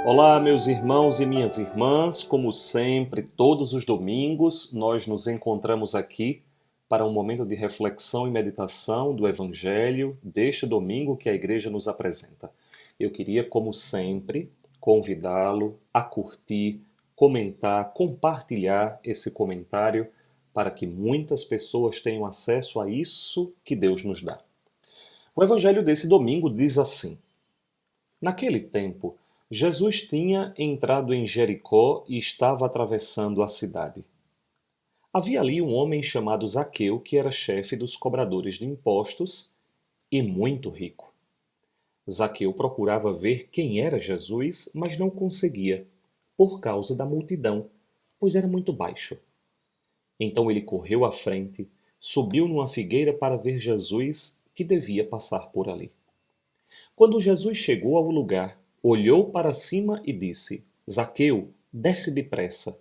Olá, meus irmãos e minhas irmãs, como sempre, todos os domingos nós nos encontramos aqui para um momento de reflexão e meditação do Evangelho deste domingo que a Igreja nos apresenta. Eu queria, como sempre, convidá-lo a curtir, comentar, compartilhar esse comentário para que muitas pessoas tenham acesso a isso que Deus nos dá. O Evangelho desse domingo diz assim: Naquele tempo, Jesus tinha entrado em Jericó e estava atravessando a cidade. Havia ali um homem chamado Zaqueu, que era chefe dos cobradores de impostos e muito rico. Zaqueu procurava ver quem era Jesus, mas não conseguia, por causa da multidão, pois era muito baixo. Então ele correu à frente, subiu numa figueira para ver Jesus, que devia passar por ali. Quando Jesus chegou ao lugar, olhou para cima e disse: Zaqueu, desce depressa.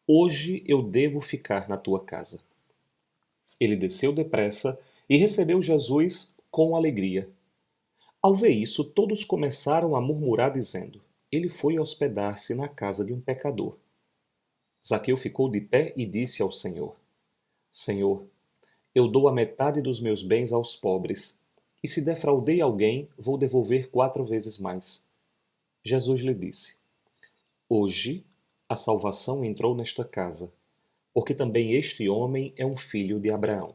Hoje eu devo ficar na tua casa. Ele desceu depressa e recebeu Jesus com alegria. Ao ver isso, todos começaram a murmurar, dizendo: Ele foi hospedar-se na casa de um pecador. Zaqueu ficou de pé e disse ao Senhor: Senhor, eu dou a metade dos meus bens aos pobres, e se defraudei alguém, vou devolver 4 vezes mais. Jesus lhe disse: Hoje a salvação entrou nesta casa, porque também este homem é um filho de Abraão.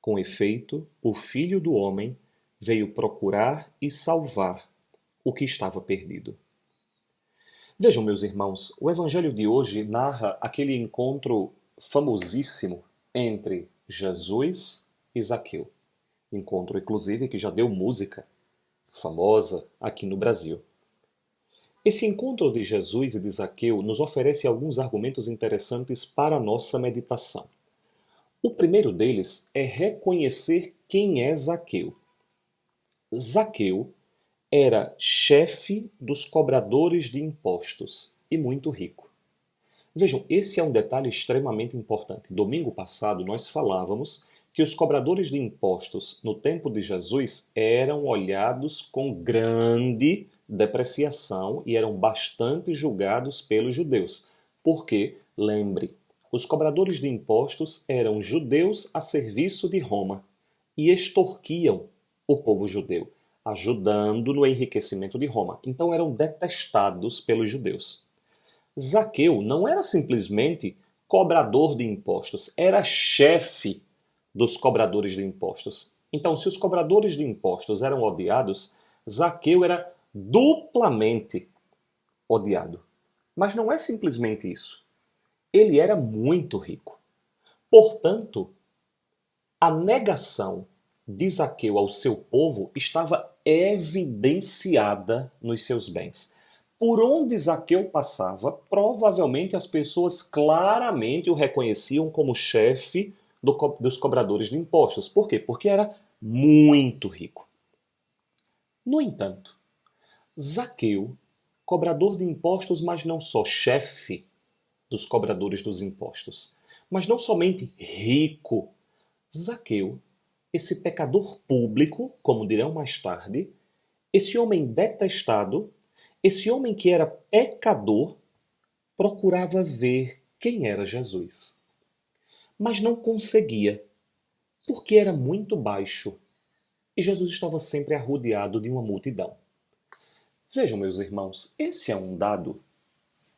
Com efeito, o Filho do Homem veio procurar e salvar o que estava perdido. Vejam, meus irmãos, o evangelho de hoje narra aquele encontro famosíssimo entre Jesus e Zaqueu. Encontro, inclusive, que já deu música famosa aqui no Brasil. Esse encontro de Jesus e de Zaqueu nos oferece alguns argumentos interessantes para a nossa meditação. O primeiro deles é reconhecer quem é Zaqueu. Zaqueu era chefe dos cobradores de impostos e muito rico. Vejam, esse é um detalhe extremamente importante. Domingo passado nós falávamos que os cobradores de impostos no tempo de Jesus eram olhados com grande depreciação e eram bastante julgados pelos judeus. Porque, lembre, os cobradores de impostos eram judeus a serviço de Roma e extorquiam o povo judeu, ajudando no enriquecimento de Roma. Então eram detestados pelos judeus. Zaqueu não era simplesmente cobrador de impostos, era chefe dos cobradores de impostos. Então, se os cobradores de impostos eram odiados, Zaqueu era duplamente odiado. Mas não é simplesmente isso. Ele era muito rico. Portanto, a negação de Zaqueu ao seu povo estava evidenciada nos seus bens. Por onde Zaqueu passava, provavelmente as pessoas claramente o reconheciam como chefe dos cobradores de impostos. Por quê? Porque era muito rico. No entanto, Zaqueu, cobrador de impostos, mas não só chefe dos cobradores dos impostos, mas não somente rico, Zaqueu, esse pecador público, como dirão mais tarde, esse homem detestado, esse homem que era pecador, procurava ver quem era Jesus. Mas não conseguia, porque era muito baixo e Jesus estava sempre arrodeado de uma multidão. Vejam, meus irmãos, esse é um dado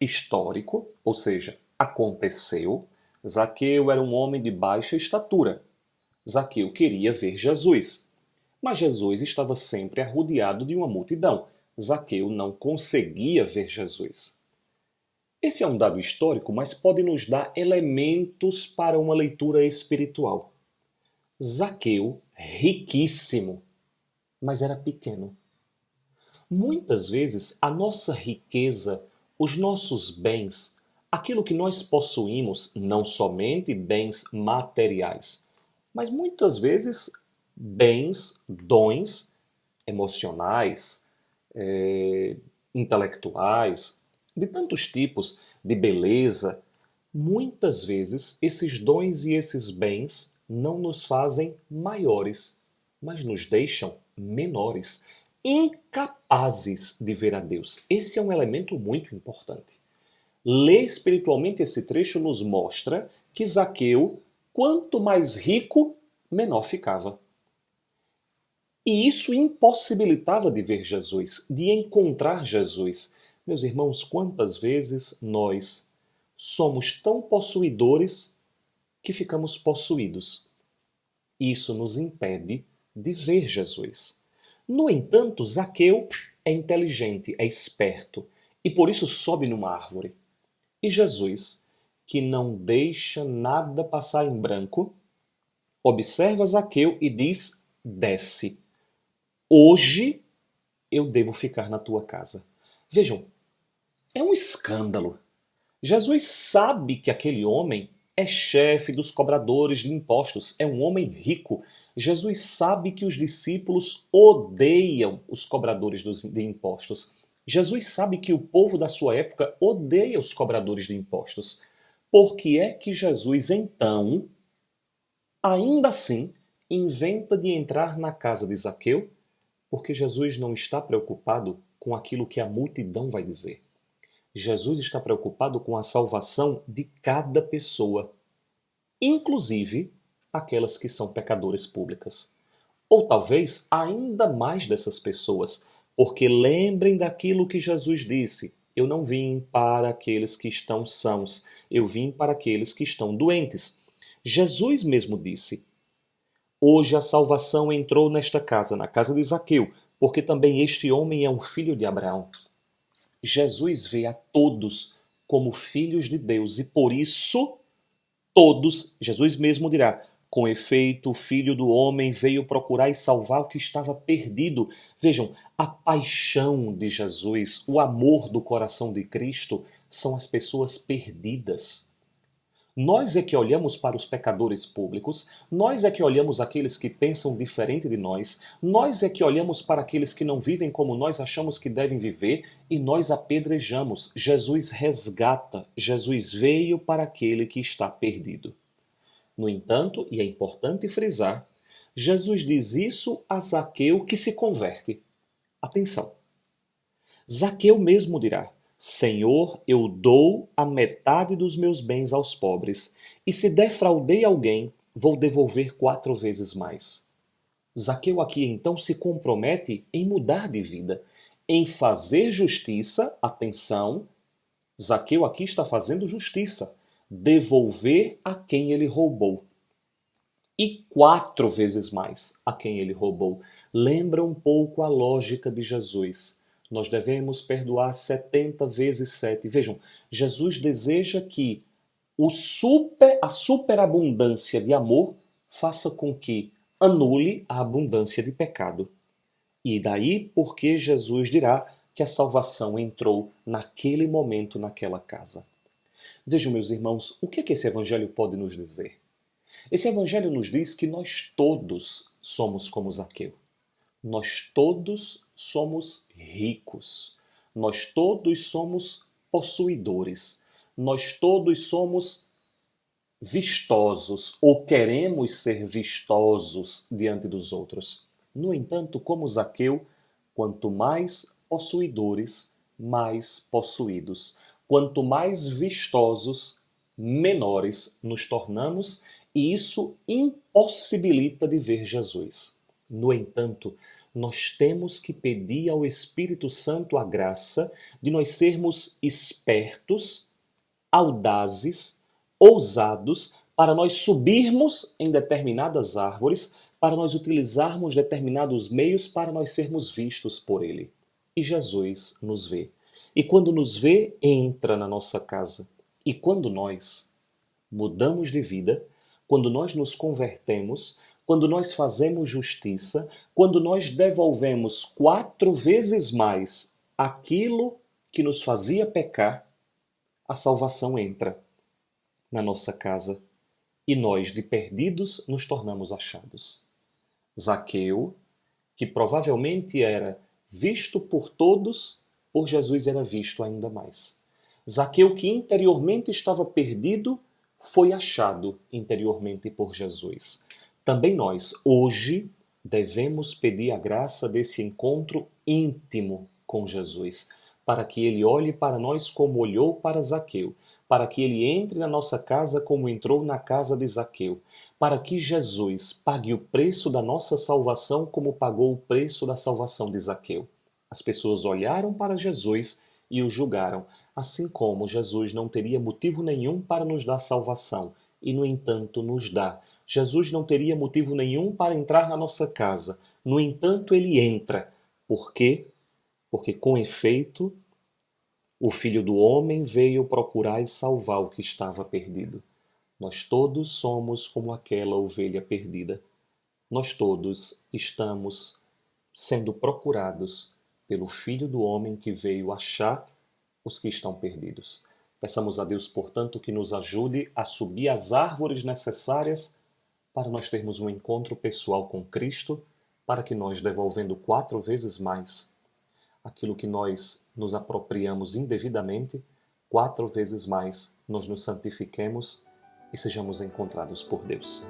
histórico, ou seja, aconteceu. Zaqueu era um homem de baixa estatura. Zaqueu queria ver Jesus, mas Jesus estava sempre arrodeado de uma multidão. Zaqueu não conseguia ver Jesus. Esse é um dado histórico, mas pode nos dar elementos para uma leitura espiritual. Zaqueu, riquíssimo, mas era pequeno. Muitas vezes a nossa riqueza, os nossos bens, aquilo que nós possuímos, não somente bens materiais, mas muitas vezes bens, dons emocionais, intelectuais, de tantos tipos, de beleza. Muitas vezes esses dons e esses bens não nos fazem maiores, mas nos deixam menores. incapazes de ver a Deus. Esse é um elemento muito importante. Ler espiritualmente esse trecho nos mostra que Zaqueu, quanto mais rico, menor ficava. E isso impossibilitava de ver Jesus, de encontrar Jesus. Meus irmãos, quantas vezes nós somos tão possuidores que ficamos possuídos? Isso nos impede de ver Jesus. No entanto, Zaqueu é inteligente, é esperto, e por isso sobe numa árvore. E Jesus, que não deixa nada passar em branco, observa Zaqueu e diz: desce. Hoje eu devo ficar na tua casa. Vejam, é um escândalo. Jesus sabe que aquele homem é chefe dos cobradores de impostos, é um homem rico. Jesus sabe que os discípulos odeiam os cobradores de impostos. Jesus sabe que o povo da sua época odeia os cobradores de impostos. Por que é que Jesus, então, ainda assim, inventa de entrar na casa de Zaqueu? Porque Jesus não está preocupado com aquilo que a multidão vai dizer. Jesus está preocupado com a salvação de cada pessoa, inclusive aquelas que são pecadoras públicas. Ou talvez ainda mais dessas pessoas, porque lembrem daquilo que Jesus disse: eu não vim para aqueles que estão sãos, eu vim para aqueles que estão doentes. Jesus mesmo disse: hoje a salvação entrou nesta casa, na casa de Zaqueu, porque também este homem é um filho de Abraão. Jesus vê a todos como filhos de Deus e por isso todos, Jesus mesmo dirá, com efeito o Filho do Homem veio procurar e salvar o que estava perdido. Vejam, a paixão de Jesus, o amor do coração de Cristo são as pessoas perdidas. Nós é que olhamos para os pecadores públicos, nós é que olhamos aqueles que pensam diferente de nós é que olhamos para aqueles que não vivem como nós achamos que devem viver e nós apedrejamos. Jesus resgata, Jesus veio para aquele que está perdido. No entanto, e é importante frisar, Jesus diz isso a Zaqueu que se converte. Atenção! Zaqueu mesmo dirá: Senhor, eu dou a metade dos meus bens aos pobres, e se defraudei alguém, vou devolver 4 vezes mais. Zaqueu aqui então se compromete em mudar de vida, em fazer justiça, atenção, Zaqueu aqui está fazendo justiça, devolver a quem ele roubou. E 4 vezes mais a quem ele roubou. Lembra um pouco a lógica de Jesus. Nós devemos perdoar 70 vezes 7. Vejam, Jesus deseja que a superabundância de amor faça com que anule a abundância de pecado. E daí porque Jesus dirá que a salvação entrou naquele momento naquela casa. Vejam, meus irmãos, o que esse evangelho pode nos dizer? Esse evangelho nos diz que nós todos somos como Zaqueu. Nós todos somos ricos. Nós todos somos possuidores. Nós todos somos vistosos ou queremos ser vistosos diante dos outros. No entanto, como Zaqueu, quanto mais possuidores, mais possuídos. Quanto mais vistosos, menores nos tornamos e isso impossibilita de ver Jesus. No entanto, nós temos que pedir ao Espírito Santo a graça de nós sermos espertos, audazes, ousados, para nós subirmos em determinadas árvores, para nós utilizarmos determinados meios para nós sermos vistos por Ele. E Jesus nos vê. E quando nos vê, entra na nossa casa. E quando nós mudamos de vida, quando nós nos convertemos, quando nós fazemos justiça, quando nós devolvemos 4 vezes mais aquilo que nos fazia pecar, a salvação entra na nossa casa e nós, de perdidos, nos tornamos achados. Zaqueu, que provavelmente era visto por todos, por Jesus era visto ainda mais. Zaqueu, que interiormente estava perdido, foi achado interiormente por Jesus. Também nós, hoje, devemos pedir a graça desse encontro íntimo com Jesus, para que ele olhe para nós como olhou para Zaqueu, para que ele entre na nossa casa como entrou na casa de Zaqueu, para que Jesus pague o preço da nossa salvação como pagou o preço da salvação de Zaqueu. As pessoas olharam para Jesus e o julgaram, assim como Jesus não teria motivo nenhum para nos dar salvação, e no entanto nos dá. Jesus não teria motivo nenhum para entrar na nossa casa, no entanto ele entra. Por quê? Porque com efeito o Filho do Homem veio procurar e salvar o que estava perdido. Nós todos somos como aquela ovelha perdida. Nós todos estamos sendo procurados pelo Filho do Homem que veio achar os que estão perdidos. Peçamos a Deus, portanto, que nos ajude a subir as árvores necessárias para nós termos um encontro pessoal com Cristo, para que nós, devolvendo 4 vezes mais aquilo que nós nos apropriamos indevidamente, 4 vezes mais nós nos santifiquemos e sejamos encontrados por Deus.